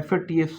FATF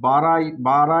12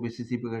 BCCB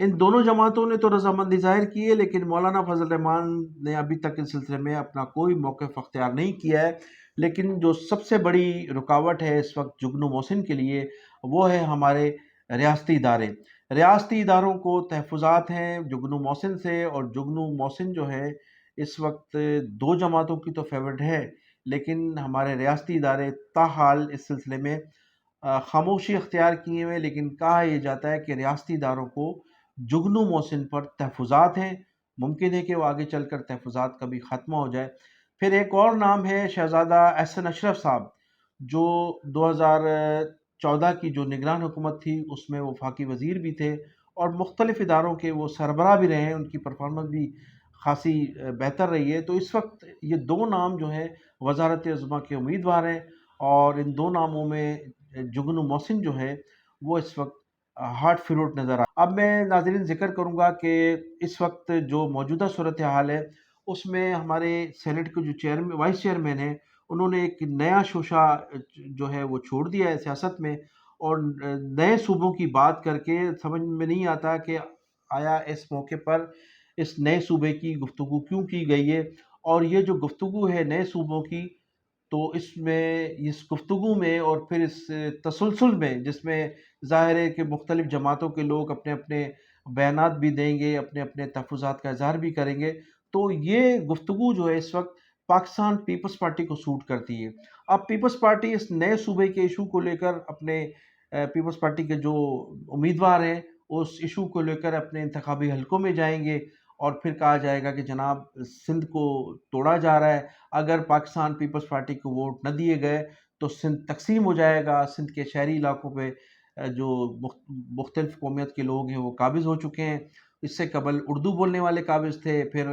ان دونوں جماعتوں نے تو رضامندی ظاہر کی ہے، لیکن مولانا فضل الرحمان نے ابھی تک اس سلسلے میں اپنا کوئی موقف اختیار نہیں کیا ہے۔ لیکن جو سب سے بڑی رکاوٹ ہے اس وقت جگنو محسن کے لیے، وہ ہے ہمارے ریاستی ادارے۔ ریاستی اداروں کو تحفظات ہیں جگنو محسن سے، اور جگنو محسن جو ہے اس وقت دو جماعتوں کی تو فیورٹ ہے، لیکن ہمارے ریاستی ادارے تاحال اس سلسلے میں خاموشی اختیار کیے ہوئے، لیکن کہا یہ جاتا ہے کہ ریاستی اداروں کو جگنو محسن پر تحفظات ہیں، ممکن ہے کہ وہ آگے چل کر تحفظات کبھی ختم ہو جائے۔ پھر ایک اور نام ہے شہزادہ احسن اشرف صاحب، جو 2014 کی جو نگران حکومت تھی اس میں وفاقی وزیر بھی تھے، اور مختلف اداروں کے وہ سربراہ بھی رہے ہیں، ان کی پرفارمنس بھی خاصی بہتر رہی ہے۔ تو اس وقت یہ دو نام جو ہیں وزارت عظمیٰ کے امیدوار ہیں، اور ان دو ناموں میں جگنو محسن جو ہے وہ اس وقت ہارٹ فروٹ نظر اب میں ناظرین ذکر کروں گا کہ اس وقت جو موجودہ صورتحال ہے اس میں ہمارے سینٹ کے جو وائس چیئرمین ہیں، انہوں نے ایک نیا شوشہ جو ہے وہ چھوڑ دیا ہے سیاست میں، اور نئے صوبوں کی بات کر کے سمجھ میں نہیں آتا کہ آیا اس موقع پر اس نئے صوبے کی گفتگو کیوں کی گئی ہے، اور یہ جو گفتگو ہے نئے صوبوں کی، تو اس گفتگو میں اور پھر اس تسلسل میں، جس میں ظاہر ہے کہ مختلف جماعتوں کے لوگ اپنے اپنے بیانات بھی دیں گے، اپنے اپنے تحفظات کا اظہار بھی کریں گے، تو یہ گفتگو جو ہے اس وقت پاکستان پیپلز پارٹی کو سوٹ کرتی ہے۔ اب پیپلز پارٹی اس نئے صوبے کے ایشو کو لے کر اپنے پیپلز پارٹی کے جو امیدوار ہیں اس ایشو کو لے کر اپنے انتخابی حلقوں میں جائیں گے، اور پھر کہا جائے گا کہ جناب سندھ کو توڑا جا رہا ہے، اگر پاکستان پیپلز پارٹی کو ووٹ نہ دیے گئے تو سندھ تقسیم ہو جائے گا، سندھ کے شہری علاقوں پہ جو مختلف قومیت کے لوگ ہیں وہ قابض ہو چکے ہیں۔ اس سے قبل اردو بولنے والے قابض تھے، پھر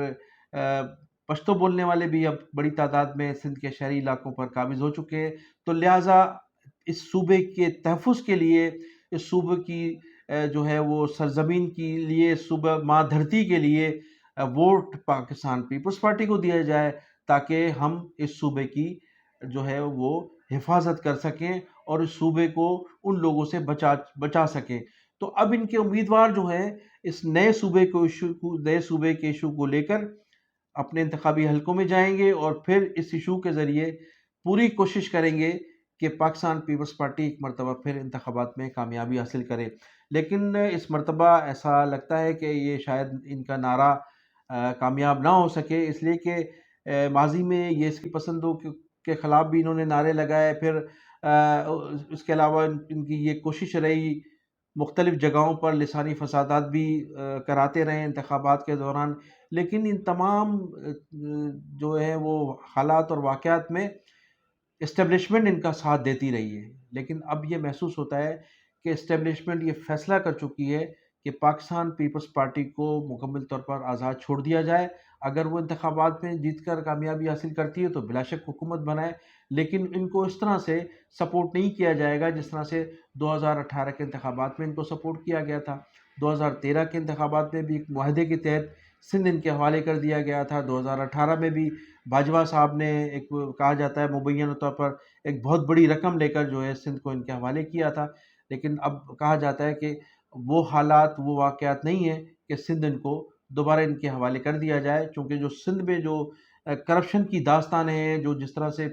پشتو بولنے والے بھی اب بڑی تعداد میں سندھ کے شہری علاقوں پر قابض ہو چکے ہیں۔ تو لہٰذا اس صوبے کے تحفظ کے لیے، اس صوبے کی جو ہے وہ سرزمین کے لیے، صوبہ ماں دھرتی کے لیے ووٹ پاکستان پیپلز پارٹی کو دیا جائے، تاکہ ہم اس صوبے کی جو ہے وہ حفاظت کر سکیں اور اس صوبے کو ان لوگوں سے بچا سکیں۔ تو اب ان کے امیدوار جو ہیں اس نئے صوبے کے ایشو کو لے کر اپنے انتخابی حلقوں میں جائیں گے، اور پھر اس ایشو کے ذریعے پوری کوشش کریں گے کہ پاکستان پیپلز پارٹی ایک مرتبہ پھر انتخابات میں کامیابی حاصل کرے۔ لیکن اس مرتبہ ایسا لگتا ہے کہ یہ شاید ان کا نعرہ کامیاب نہ ہو سکے، اس لیے کہ ماضی میں یہ اس کی پسندوں کے خلاف بھی انہوں نے نعرے لگائے، پھر اس کے علاوہ ان کی یہ کوشش رہی مختلف جگہوں پر لسانی فسادات بھی کراتے رہے انتخابات کے دوران، لیکن ان تمام جو ہے وہ حالات اور واقعات میں اسٹیبلشمنٹ ان کا ساتھ دیتی رہی ہے۔ لیکن اب یہ محسوس ہوتا ہے کہ اسٹیبلشمنٹ یہ فیصلہ کر چکی ہے کہ پاکستان پیپلز پارٹی کو مکمل طور پر آزاد چھوڑ دیا جائے، اگر وہ انتخابات میں جیت کر کامیابی حاصل کرتی ہے تو بلا شک حکومت بنائے، لیکن ان کو اس طرح سے سپورٹ نہیں کیا جائے گا جس طرح سے 2018 کے انتخابات میں ان کو سپورٹ کیا گیا تھا۔ 2013 کے انتخابات میں بھی ایک معاہدے کے تحت سندھ ان کے حوالے کر دیا گیا تھا۔ 2018 میں بھی باجوہ صاحب نے ایک کہا جاتا ہے مبینہ طور پر ایک بہت بڑی رقم لے کر جو ہے سندھ کو ان کے حوالے کیا تھا، لیکن اب کہا جاتا ہے کہ وہ حالات، وہ واقعات نہیں ہیں کہ سندھ ان کو دوبارہ ان کے حوالے کر دیا جائے، چونکہ جو سندھ میں جو کرپشن کی داستانیں ہیں، جو جس طرح سے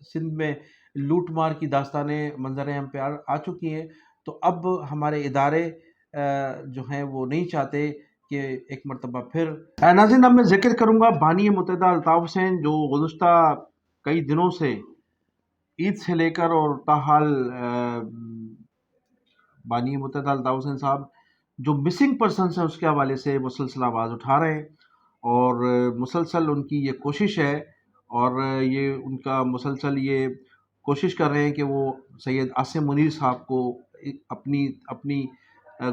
سندھ میں لوٹ مار کی داستانیں منظر عام پہ آ چکی ہیں، تو اب ہمارے ادارے جو ہیں وہ نہیں چاہتے کہ ایک مرتبہ پھر ناظرین اب میں ذکر کروں گا بانی متحدہ الطاف حسین، جو گزشتہ کئی دنوں سے عید سے لے کر اور تاحال بانی متحدہ الطاف حسین صاحب جو مسنگ پرسنس ہیں اس کے حوالے سے مسلسل آواز اٹھا رہے ہیں، اور مسلسل ان کی یہ کوشش ہے، اور یہ ان کا مسلسل یہ کوشش کر رہے ہیں کہ وہ سید عاصم منیر صاحب کو اپنی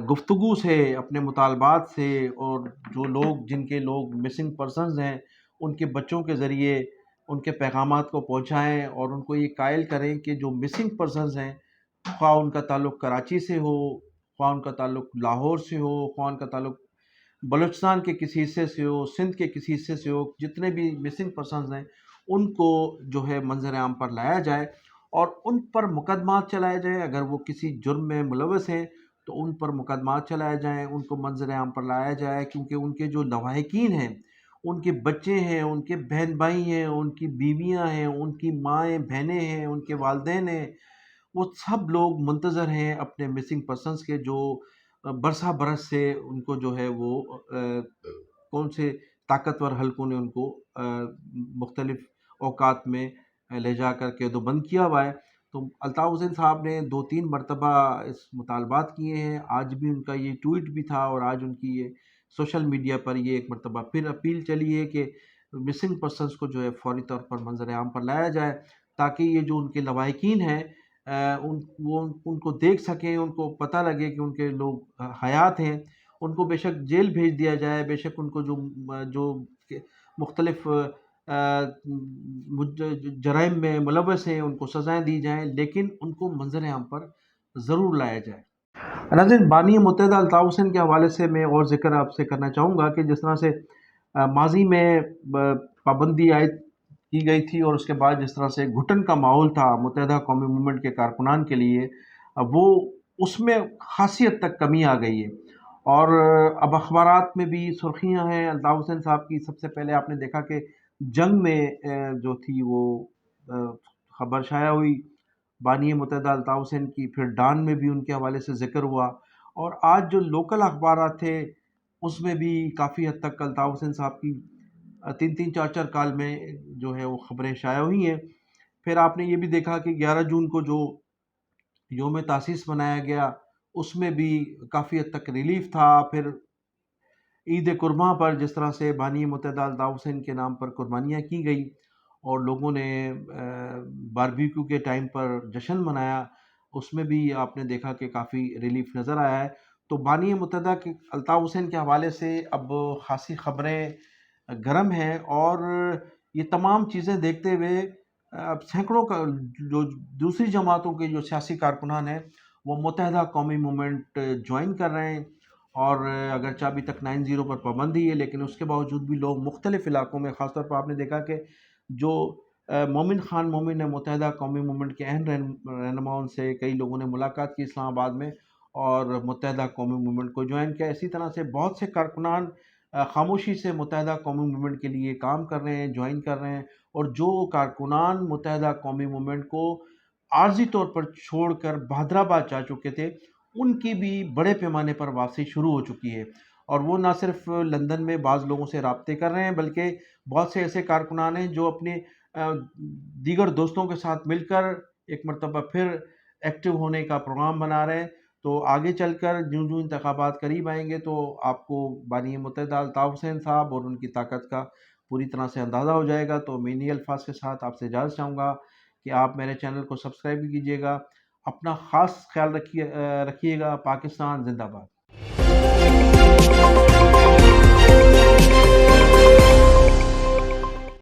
گفتگو سے، اپنے مطالبات سے، اور جن کے لوگ مسنگ پرسنز ہیں ان کے بچوں کے ذریعے ان کے پیغامات کو پہنچائیں، اور ان کو یہ قائل کریں کہ جو مسنگ پرسنز ہیں، خواہ ان کا تعلق کراچی سے ہو، خواہ ان کا تعلق لاہور سے ہو، خواہ ان کا تعلق بلوچستان کے کسی حصے سے ہو، سندھ کے کسی حصے سے ہو، جتنے بھی مسنگ پرسنز ہیں ان کو جو ہے منظر عام پر لایا جائے اور ان پر مقدمات چلائے جائیں۔ اگر وہ کسی جرم میں ملوث ہیں تو ان پر مقدمات چلائے جائیں، ان کو منظر عام پر لایا جائے، کیونکہ ان کے جو لواحقین ہیں، ان کے بچے ہیں، ان کے بہن بھائی ہیں، ان کی بیویاں ہیں، ان کی مائیں بہنیں ہیں، ان کے والدین ہیں، وہ سب لوگ منتظر ہیں اپنے مسنگ پرسنس کے، جو برسہ برس سے ان کو جو ہے وہ کون سے طاقتور حلقوں نے ان کو مختلف اوقات میں لے جا کر کے تو بند کیا ہوا ہے۔ تو الطاف حسین صاحب نے 2-3 مرتبہ اس مطالبات کیے ہیں، آج بھی ان کا یہ ٹویٹ بھی تھا، اور آج ان کی یہ سوشل میڈیا پر یہ ایک مرتبہ پھر اپیل چلی ہے کہ مسنگ پرسنس کو جو ہے فوری طور پر منظر عام پر لایا جائے، تاکہ یہ جو ان کے لواحقین ہیں ان کو دیکھ سکیں، ان کو پتہ لگے کہ ان کے لوگ حیات ہیں، ان کو بے شک جیل بھیج دیا جائے، بے شک ان کو جو مختلف جرائم میں ملوث ہیں ان کو سزائیں دی جائیں، لیکن ان کو منظر عام پر ضرور لایا جائے۔ ناظرین، بانی متحدہ الطاف حسین کے حوالے سے میں اور ذکر آپ سے کرنا چاہوں گا کہ جس طرح سے ماضی میں پابندی عائد کی گئی تھی، اور اس کے بعد جس طرح سے گھٹن کا ماحول تھا متحدہ قومی موومنٹ کے کارکنان کے لیے، وہ اس میں خاصی حد تک کمی آ گئی ہے، اور اب اخبارات میں بھی سرخیاں ہیں الطاف حسین صاحب کی۔ سب سے پہلے آپ نے دیکھا کہ جنگ میں جو تھی وہ خبر شائع ہوئی بانی متحدہ الطاف حسین کی، پھر ڈان میں بھی ان کے حوالے سے ذکر ہوا، اور آج جو لوکل اخبارات تھے اس میں بھی کافی حد تک الطاف حسین صاحب کی 3-4 میں جو ہے وہ خبریں شائع ہوئی ہیں۔ پھر آپ نے یہ بھی دیکھا کہ 11 جون کو جو یوم تاسیس منایا گیا، اس میں بھی کافی حد تک ریلیف تھا۔ پھر عید قرباں پر جس طرح سے بانی متحدہ الطاف حسین کے نام پر قربانیاں کی گئی، اور لوگوں نے باربیکیو کے ٹائم پر جشن منایا، اس میں بھی آپ نے دیکھا کہ کافی ریلیف نظر آیا ہے۔ تو بانی متحدہ کے الطاف حسین کے حوالے سے اب خاصی خبریں گرم ہیں، اور یہ تمام چیزیں دیکھتے ہوئے اب سینکڑوں کا جو دوسری جماعتوں کے جو سیاسی کارکنان ہیں وہ متحدہ قومی موومنٹ جوائن کر رہے ہیں، اور اگرچہ ابھی تک 9-0 پر پابندی ہے، لیکن اس کے باوجود بھی لوگ مختلف علاقوں میں، خاص طور پر آپ نے دیکھا کہ جو مومن خان مومن نے متحدہ قومی موومنٹ کے اہم رہنماؤں سے کئی لوگوں نے ملاقات کی اسلام آباد میں، اور متحدہ قومی موومنٹ کو جوائن کیا۔ اسی طرح سے بہت سے کارکنان خاموشی سے متحدہ قومی موومنٹ کے لیے کام کر رہے ہیں، جوائن کر رہے ہیں، اور جو کارکنان متحدہ قومی موومنٹ کو عارضی طور پر چھوڑ کر بہادرآباد جا چکے تھے، ان کی بھی بڑے پیمانے پر واپسی شروع ہو چکی ہے، اور وہ نہ صرف لندن میں بعض لوگوں سے رابطے کر رہے ہیں، بلکہ بہت سے ایسے کارکنان ہیں جو اپنے دیگر دوستوں کے ساتھ مل کر ایک مرتبہ پھر ایکٹیو ہونے کا پروگرام بنا رہے ہیں۔ تو آگے چل کر جو انتخابات قریب آئیں گے تو آپ کو بانی متحدہ الطاف حسین صاحب اور ان کی طاقت کا پوری طرح سے اندازہ ہو جائے گا۔ تو میں انہی الفاظ کے ساتھ آپ سے اجازت چاہوں گا کہ آپ میرے چینل کو سبسکرائب بھی کیجیے گا۔ اپنا خاص خیال رکھیے گا۔ پاکستان زندہ باد۔